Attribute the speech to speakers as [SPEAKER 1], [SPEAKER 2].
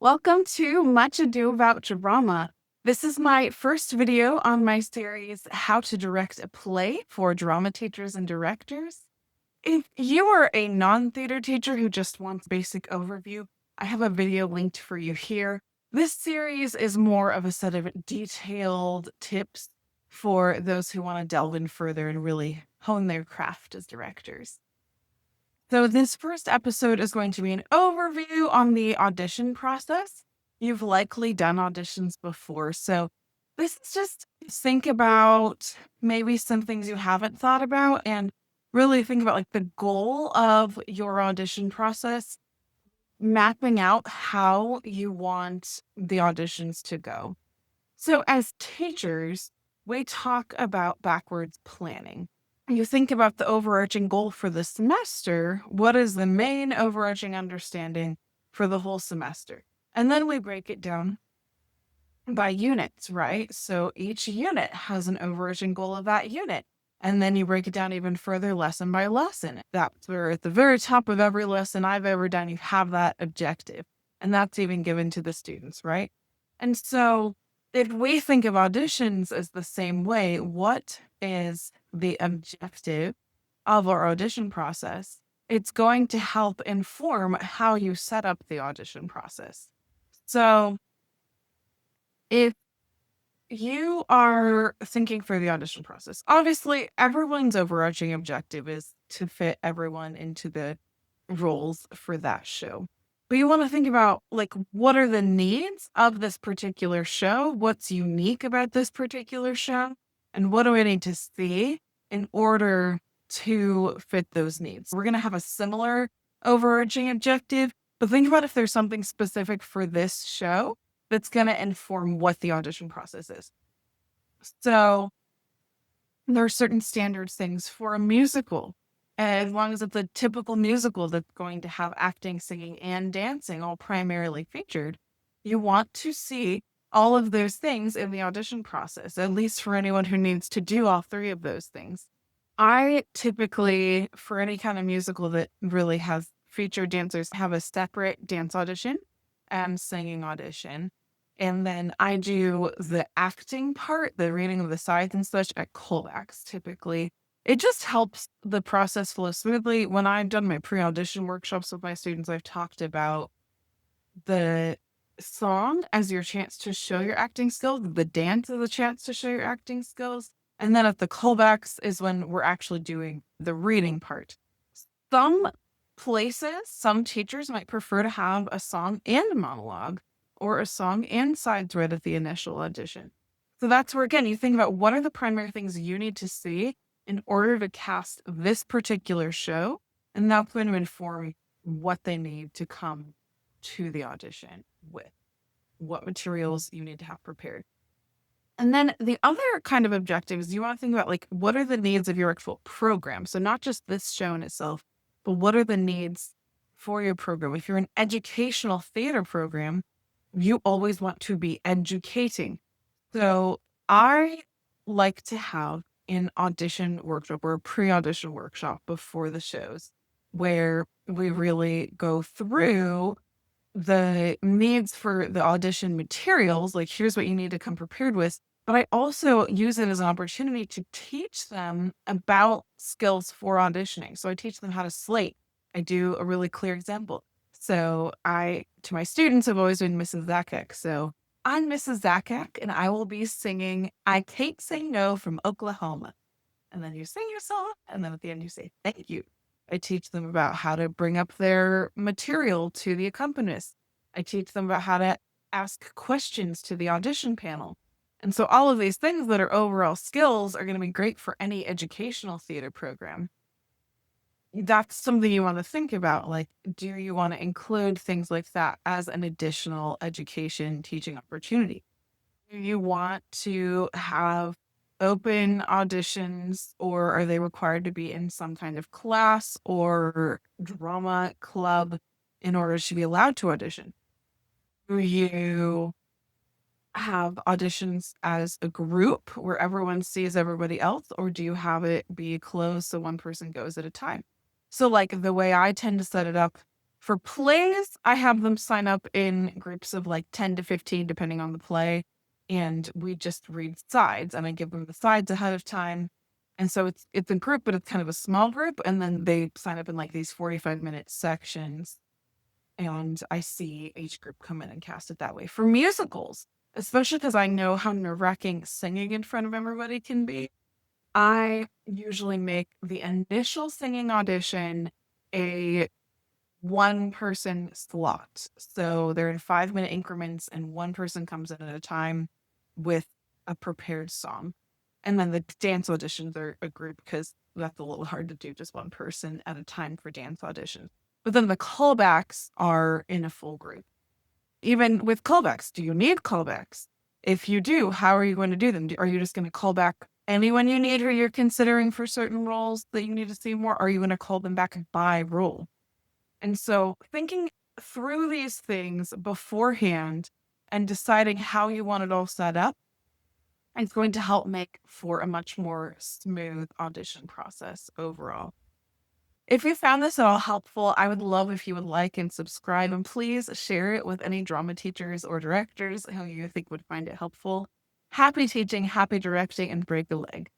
[SPEAKER 1] Welcome to Much Ado About Drama. This is my first video on my series, How to Direct a Play for Drama Teachers and Directors. If you are a non-theater teacher who just wants basic overview, I have a video linked for you here. This series is more of a set of detailed tips for those who want to delve in further and really hone their craft as directors. So this first episode is going to be an overview on the audition process. You've likely done auditions before, so this is just think about maybe some things you haven't thought about and really think about like the goal of your audition process, mapping out how you want the auditions to go. So as teachers, we talk about backwards planning. You think about the overarching goal for the semester. What is the main overarching understanding for the whole semester? And then we break it down by units, right? So each unit has an overarching goal of that unit. And then you break it down even further lesson by lesson. That's where at the very top of every lesson I've ever done, you have that objective. And that's even given to the students, right? And so if we think of auditions as the same way, what is the objective of our audition process? It's going to help inform how you set up the audition process. So if you are thinking for the audition process, obviously everyone's overarching objective is to fit everyone into the roles for that show. But you want to think about like what are the needs of this particular show? What's unique about this particular show? And what do I need to see in order to fit those needs? We're going to have a similar overarching objective, but think about if there's something specific for this show that's going to inform what the audition process is. So there are certain standard things for a musical. As long as it's a typical musical that's going to have acting, singing, and dancing all primarily featured, you want to see all of those things in the audition process, at least for anyone who needs to do all three of those things. I typically, for any kind of musical that really has featured dancers, have a separate dance audition and singing audition. And then I do the acting part, the reading of the sides and such at callbacks typically. It just helps the process flow smoothly. When I've done my pre-audition workshops with my students, I've talked about the song as your chance to show your acting skills, the dance as a chance to show your acting skills. And then at the callbacks is when we're actually doing the reading part. Some places, some teachers might prefer to have a song and a monologue or a song and sides read at the initial audition. So that's where, again, you think about what are the primary things you need to see in order to cast this particular show. And that's going to inform what they need to come to the audition with, what materials you need to have prepared. And then the other kind of objective is you want to think about like, what are the needs of your actual program? So not just this show in itself, but what are the needs for your program? If you're an educational theater program, you always want to be educating. So I like to have an audition workshop or a pre-audition workshop before the shows where we really go through the needs for the audition materials. Like, here's what you need to come prepared with. But I also use it as an opportunity to teach them about skills for auditioning. So I teach them how to slate. I do a really clear example. So to my students, I've always been Mrs. Zakek. So I'm Mrs. Zakek, and I will be singing I Can't Say No from Oklahoma. And then you sing your song, and then at the end you say thank you. I teach them about how to bring up their material to the accompanist. I teach them about how to ask questions to the audition panel. And so all of these things that are overall skills are going to be great for any educational theater program. That's something you want to think about. Like, do you want to include things like that as an additional education teaching opportunity? Do you want to have open auditions, or are they required to be in some kind of class or drama club in order to be allowed to audition? Do you have auditions as a group where everyone sees everybody else, or do you have it be closed so one person goes at a time? So like the way I tend to set it up For plays, I have them sign up in groups of like 10 to 15, depending on the play. And we just read sides, and I give them the sides ahead of time. And so it's a group, but it's kind of a small group. And then they sign up in like these 45-minute sections. And I see each group come in and cast it that way. For musicals, especially because I know how nerve-wracking singing in front of everybody can be, I usually make the initial singing audition a one-person slot. So they're in 5-minute increments, and one person comes in at a time with a prepared song. And then the dance auditions are a group because that's a little hard to do just one person at a time for dance auditions. But then the callbacks are in a full group. Even with callbacks, do you need callbacks? If you do, how are you going to do them? Are you just going to call back anyone you need who you're considering for certain roles that you need to see more? Or are you going to call them back by role? And so thinking through these things beforehand and deciding how you want it all set up is going to help make for a much more smooth audition process overall. If you found this at all helpful, I would love if you would like and subscribe, and please share it with any drama teachers or directors who you think would find it helpful. Happy teaching, happy directing, and break a leg.